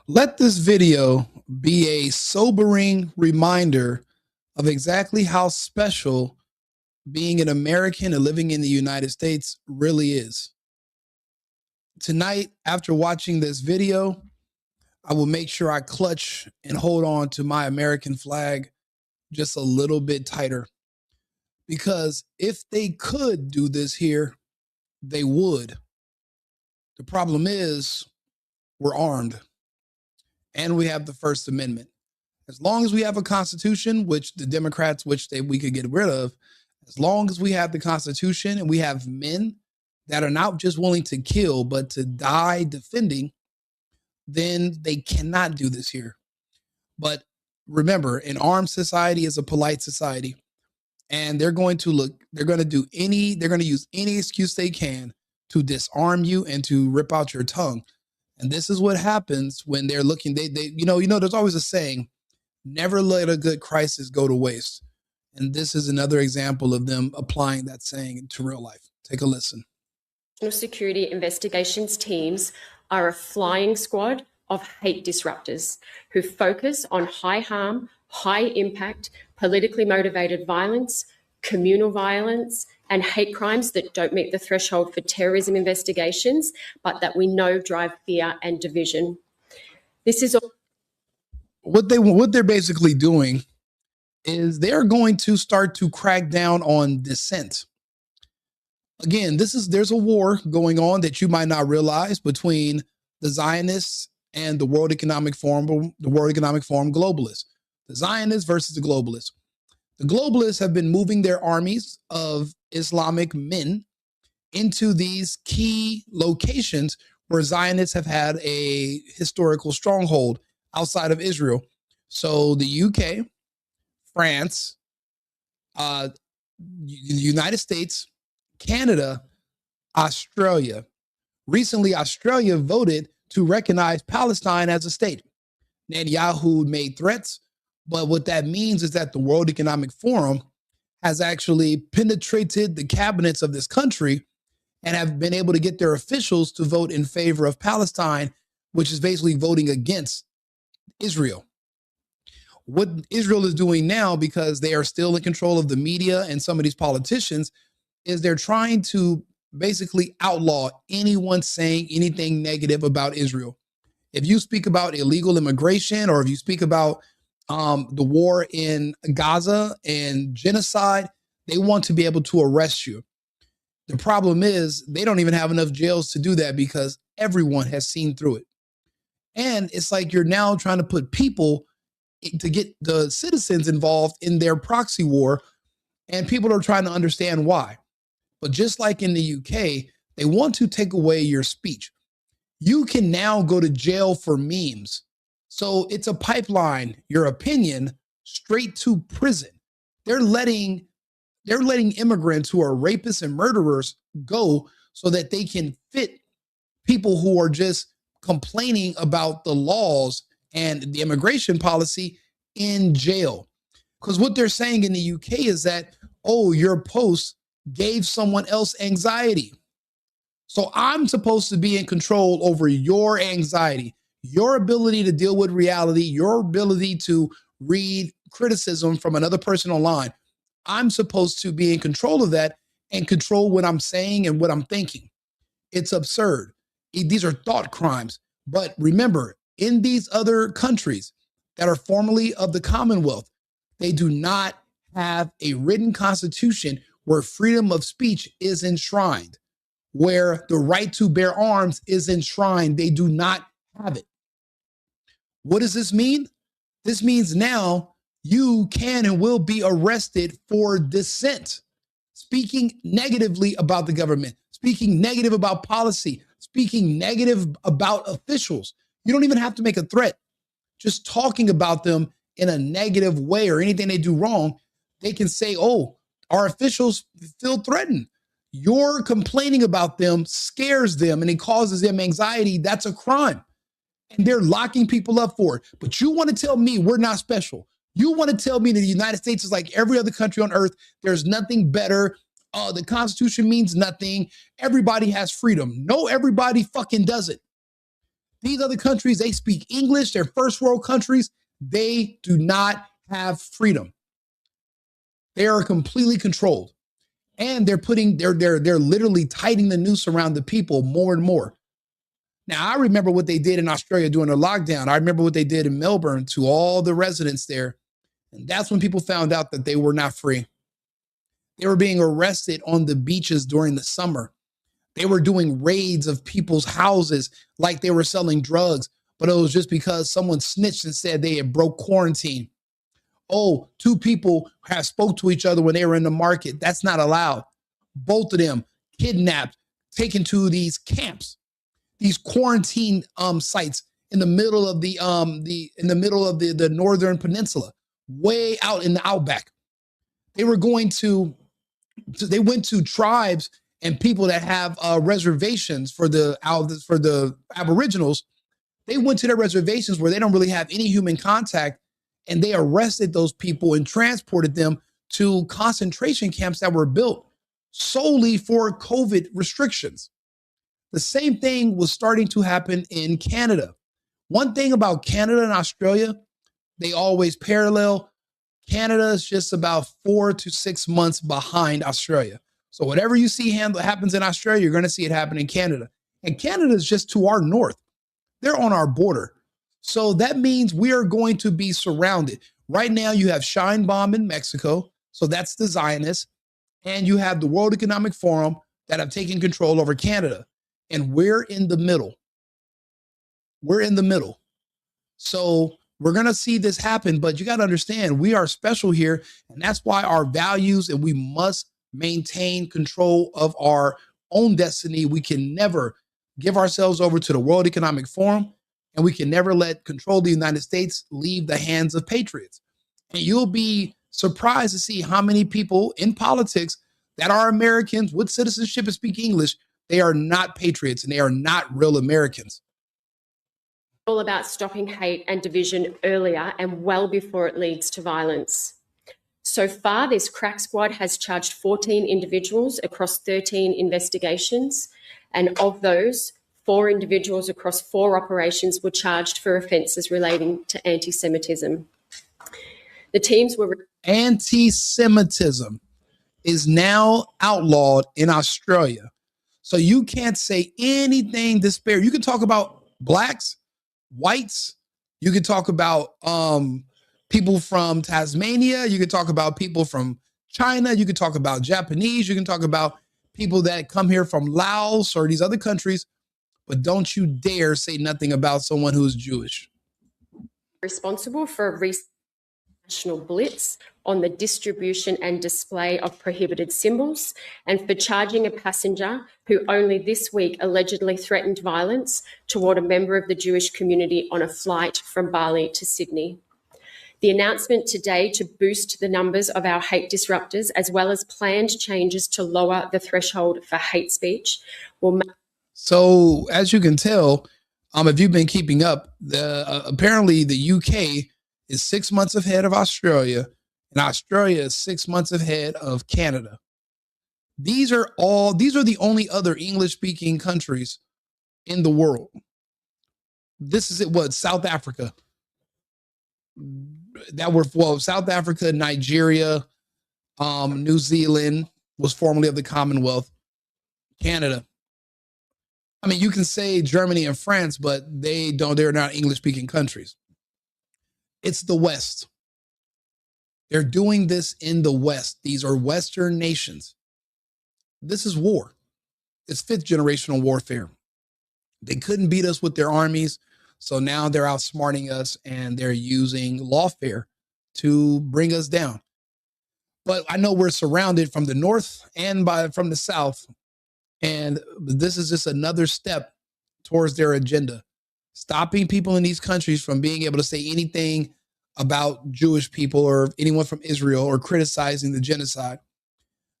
Let this video be a sobering reminder of exactly how special being an American and living in the United States really is. Tonight, after watching this video, I will make sure I clutch and hold on to my American flag just a little bit tighter. Because if they could do this here, they would. The problem is we're armed and we have the First Amendment. As long as we have a constitution, which the Democrats we could get rid of, as long as we have the constitution and we have men that are not just willing to kill, but to die defending, then they cannot do this here. But remember, an armed society is a polite society. And they're going to use any excuse they can to disarm you and to rip out your tongue. And this is what happens when they're looking, there's always a saying, never let a good crisis go to waste. And this is another example of them applying that saying to real life. Take a listen. National security investigations teams are a flying squad of hate disruptors who focus on high harm, high impact, politically motivated violence, communal violence, and hate crimes that don't meet the threshold for terrorism investigations, but that we know drive fear and division. This is what they're basically doing is they're going to start to crack down on dissent. Again, there's a war going on that you might not realize between the Zionists and the World Economic Forum globalists. The Zionists versus the globalists. The globalists have been moving their armies of Islamic men into these key locations where Zionists have had a historical stronghold outside of Israel. So the UK, France, the United States, Canada, Australia. Recently, Australia voted to recognize Palestine as a state. Netanyahu made threats, but what that means is that the World Economic Forum has actually penetrated the cabinets of this country and have been able to get their officials to vote in favor of Palestine, which is basically voting against Israel. What Israel is doing now, because they are still in control of the media and some of these politicians, is they're trying to basically outlaw anyone saying anything negative about Israel. If you speak about illegal immigration, or if you speak about the war in Gaza and genocide, they want to be able to arrest you. The problem is they don't even have enough jails to do that because everyone has seen through it. And it's like you're now trying to put people to get the citizens involved in their proxy war, and people are trying to understand why. But just like in the UK, they want to take away your speech. You can now go to jail for memes. So it's a pipeline, your opinion, straight to prison. They're letting immigrants who are rapists and murderers go so that they can fit people who are just complaining about the laws and the immigration policy in jail. Because what they're saying in the UK is that, oh, your post gave someone else anxiety. So I'm supposed to be in control over your anxiety, your ability to deal with reality, your ability to read criticism from another person online. I'm supposed to be in control of that and control what I'm saying and what I'm thinking. It's absurd. These are thought crimes. But remember, in these other countries that are formerly of the Commonwealth, they do not have a written constitution where freedom of speech is enshrined, where the right to bear arms is enshrined. They do not have it. What does this mean? This means now you can and will be arrested for dissent, speaking negatively about the government, speaking negative about policy, speaking negative about officials. You don't even have to make a threat. Just talking about them in a negative way or anything they do wrong, they can say, oh, our officials feel threatened. Your complaining about them scares them and it causes them anxiety. That's a crime. And they're locking people up for it. But you want to tell me we're not special. You want to tell me that the United States is like every other country on earth. There's nothing better. The Constitution means nothing. Everybody has freedom. No, everybody fucking doesn't. These other countries, they speak English. They're first world countries. They do not have freedom. They are completely controlled. And they're literally tightening the noose around the people more and more. Now, I remember what they did in Australia during the lockdown. I remember what they did in Melbourne to all the residents there. And that's when people found out that they were not free. They were being arrested on the beaches during the summer. They were doing raids of people's houses like they were selling drugs, but it was just because someone snitched and said they had broke quarantine. Oh, two people have spoke to each other when they were in the market. That's not allowed. Both of them kidnapped, taken to these camps, these quarantine sites in the middle of the northern peninsula, way out in the outback. They went to tribes and people that have reservations for the Aboriginals. They went to their reservations where they don't really have any human contact, and they arrested those people and transported them to concentration camps that were built solely for COVID restrictions. The same thing was starting to happen in Canada. One thing about Canada and Australia, they always parallel. Canada is just about 4 to 6 months behind Australia. So whatever you see happens in Australia, you're going to see it happen in Canada. And Canada is just to our north. They're on our border. So that means we are going to be surrounded. Right now, you have Sheinbaum in Mexico. So that's the Zionists. And you have the World Economic Forum that have taken control over Canada. And we're in the middle. We're in the middle. So we're going to see this happen, but you got to understand we are special here. And that's why our values, and we must maintain control of our own destiny. We can never give ourselves over to the World Economic Forum, and we can never let control of the United States leave the hands of patriots. And you'll be surprised to see how many people in politics that are Americans with citizenship and speak English, they are not patriots and they are not real Americans. All about stopping hate and division earlier and well before it leads to violence. So far, this crack squad has charged 14 individuals across 13 investigations, and of those, 4 individuals across 4 operations were charged for offences relating to anti-Semitism. The teams were... Anti-Semitism is now outlawed in Australia. So you can't say anything disparaging. You can talk about blacks, whites. You can talk about people from Tasmania. You can talk about people from China. You can talk about Japanese. You can talk about people that come here from Laos or these other countries. But don't you dare say nothing about someone who's Jewish. Responsible for a recent national blitz on the distribution and display of prohibited symbols, and for charging a passenger who only this week allegedly threatened violence toward a member of the Jewish community on a flight from Bali to Sydney. The announcement today to boost the numbers of our hate disruptors, as well as planned changes to lower the threshold for hate speech, will make... So, as you can tell, if you've been keeping up, apparently the UK is 6 months ahead of Australia, and Australia is 6 months ahead of Canada. These are the only other English-speaking countries in the world. This is South Africa. South Africa, Nigeria, New Zealand was formerly of the Commonwealth, Canada. I mean, you can say Germany and France, but they're not English-speaking countries. It's the West. They're doing this in the West. These are Western nations. This is war. It's 5th generational warfare. They couldn't beat us with their armies. So now they're outsmarting us and they're using lawfare to bring us down. But I know we're surrounded from the north and from the south. And this is just another step towards their agenda, stopping people in these countries from being able to say anything about Jewish people or anyone from Israel or criticizing the genocide.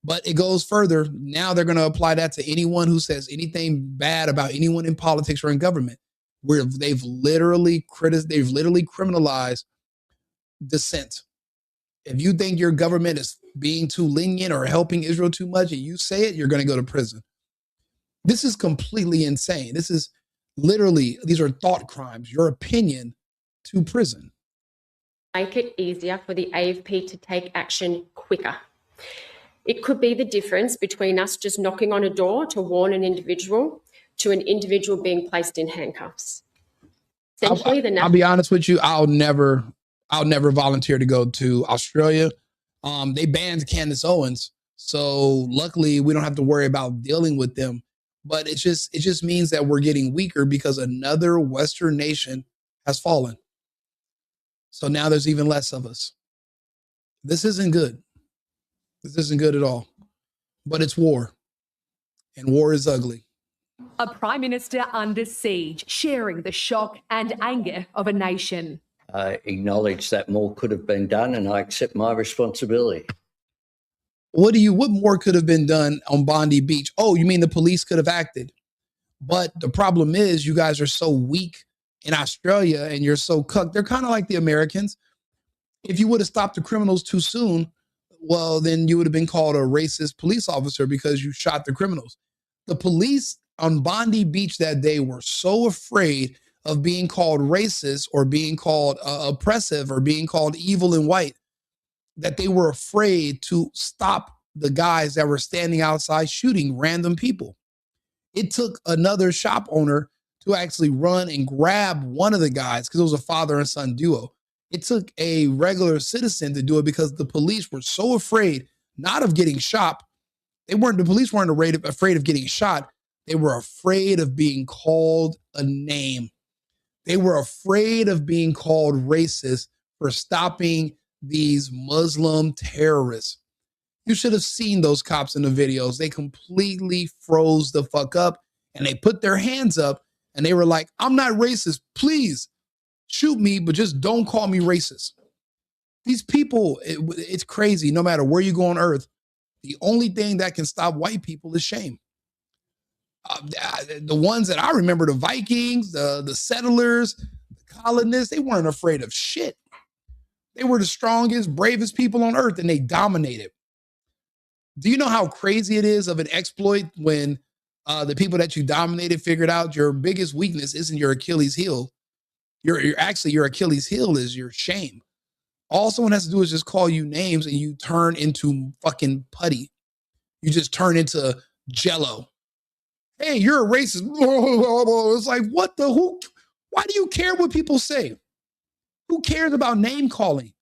But it goes further. Now they're going to apply that to anyone who says anything bad about anyone in politics or in government, where they've literally criminalized dissent. If you think your government is being too lenient or helping Israel too much and you say it, you're going to go to prison. This is completely insane. This is Literally, these are thought crimes, your opinion to prison. Make it easier for the AFP to take action quicker. It could be the difference between us just knocking on a door to warn an individual to an individual being placed in handcuffs. Essentially, I'll be honest with you, I'll never volunteer to go to Australia. They banned Candace Owens, so luckily we don't have to worry about dealing with them. But it just means that we're getting weaker because another Western nation has fallen. So now there's even less of us. This isn't good. This isn't good at all. But it's war. And war is ugly. A prime minister under siege, sharing the shock and anger of a nation. I acknowledge that more could have been done, and I accept my responsibility. What more could have been done on Bondi Beach? Oh, you mean the police could have acted? But the problem is you guys are so weak in Australia and you're so cucked. They're kind of like the Americans. If you would have stopped the criminals too soon, well, then you would have been called a racist police officer because you shot the criminals. The police on Bondi Beach that day were so afraid of being called racist or being called oppressive or being called evil and white that they were afraid to stop the guys that were standing outside shooting random people. It took another shop owner to actually run and grab one of the guys because it was a father and son duo. It took a regular citizen to do it because the police were so afraid not of getting shot. The police weren't afraid of getting shot. They were afraid of being called a name. They were afraid of being called racist for stopping these Muslim terrorists. You should have seen those cops in the videos. They completely froze the fuck up and they put their hands up and they were like, I'm not racist. Please shoot me, but just don't call me racist. These people, it's crazy. No matter where you go on earth, the only thing that can stop white people is shame. The ones that I remember, the Vikings, the settlers, the colonists, they weren't afraid of shit. They were the strongest, bravest people on earth and they dominated. Do you know how crazy it is of an exploit when the people that you dominated figured out your biggest weakness isn't your Achilles heel? Your Achilles heel is your shame. All someone has to do is just call you names and you turn into fucking putty. You just turn into jello. Hey, you're a racist. It's like, why do you care what people say? Who cares about name calling?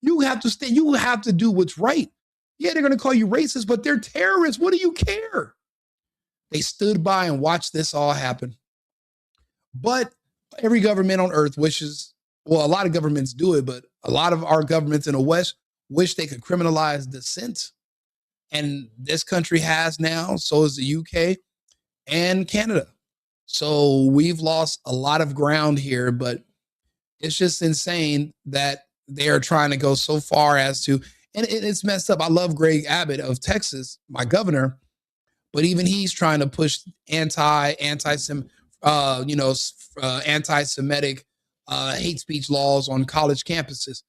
You have to do what's right. Yeah, they're going to call you racist, but they're terrorists. What do you care? They stood by and watched this all happen. But every government on earth wishes, well, a lot of governments do it, but a lot of our governments in the West wish they could criminalize dissent. And this country has now, so is the UK and Canada. So we've lost a lot of ground here, but it's just insane that they are trying to go so far as to, and it's messed up. I love Greg Abbott of Texas, my governor, but even he's trying to push anti-Semitic hate speech laws on college campuses.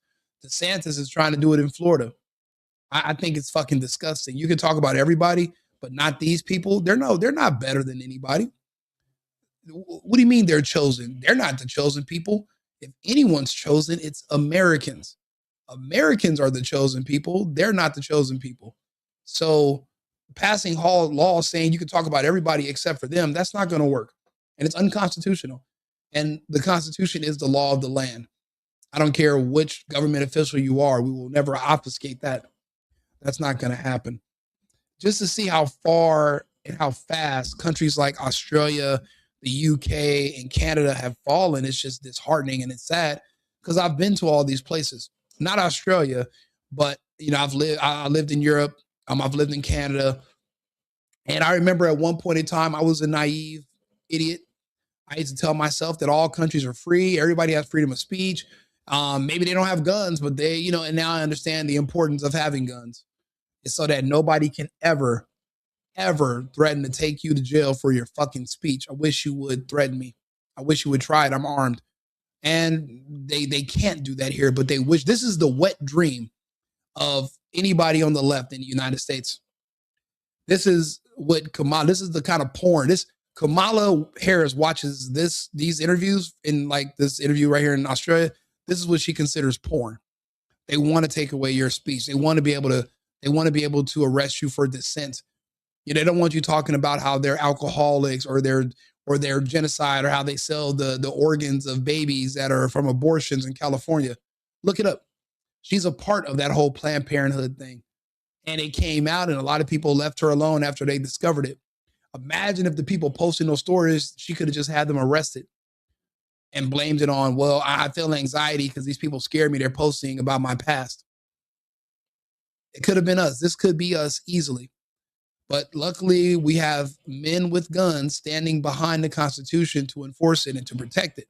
DeSantis is trying to do it in Florida. I think it's fucking disgusting. You can talk about everybody, but not these people. They're not better than anybody. What do you mean they're chosen? They're not the chosen people. If anyone's chosen, it's Americans. Americans are the chosen people. They're not the chosen people. So passing laws saying you can talk about everybody except for them, that's not going to work. And it's unconstitutional. And the Constitution is the law of the land. I don't care which government official you are. We will never obfuscate that. That's not going to happen. Just to see how far and how fast countries like Australia, the UK, and Canada have fallen, it's just disheartening and it's sad because I've been to all these places. Not Australia, but I lived in Europe. I've lived in Canada. And I remember at one point in time, I was a naive idiot. I used to tell myself that all countries are free. Everybody has freedom of speech. Maybe they don't have guns, but they, and now I understand the importance of having guns. It's so that nobody can ever threaten to take you to jail for your fucking speech. I wish you would threaten me. I wish you would try it. I'm armed. And they can't do that here, but they wish. This is the wet dream of anybody on the left in the United States. This is what this is the kind of porn. Kamala Harris watches these interviews in like this interview right here in Australia. This is what she considers porn. They want to take away your speech. They want to be able to arrest you for dissent. They don't want you talking about how they're alcoholics or they're genocide or how they sell the organs of babies that are from abortions in California. Look it up. She's a part of that whole Planned Parenthood thing. And it came out and a lot of people left her alone after they discovered it. Imagine if the people posting those stories, she could have just had them arrested and blamed it on, well, I feel anxiety because these people scared me. They're posting about my past. It could have been us. This could be us easily. But luckily, we have men with guns standing behind the Constitution to enforce it and to protect it.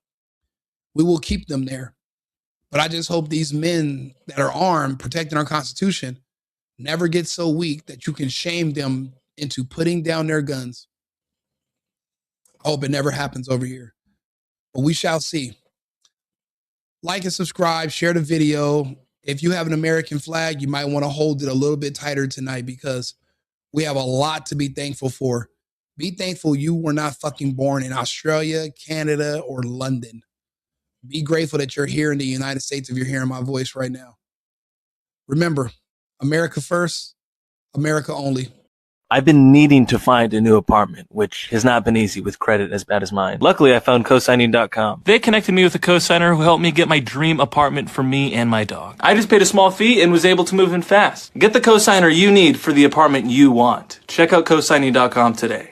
We will keep them there. But I just hope these men that are armed, protecting our Constitution, never get so weak that you can shame them into putting down their guns. I hope it never happens over here. But we shall see. Like and subscribe, share the video. If you have an American flag, you might want to hold it a little bit tighter tonight because we have a lot to be thankful for. Be thankful you were not fucking born in Australia, Canada, or London. Be grateful that you're here in the United States if you're hearing my voice right now. Remember, America first, America only. I've been needing to find a new apartment, which has not been easy with credit as bad as mine. Luckily, I found cosigning.com. They connected me with a cosigner who helped me get my dream apartment for me and my dog. I just paid a small fee and was able to move in fast. Get the cosigner you need for the apartment you want. Check out cosigning.com today.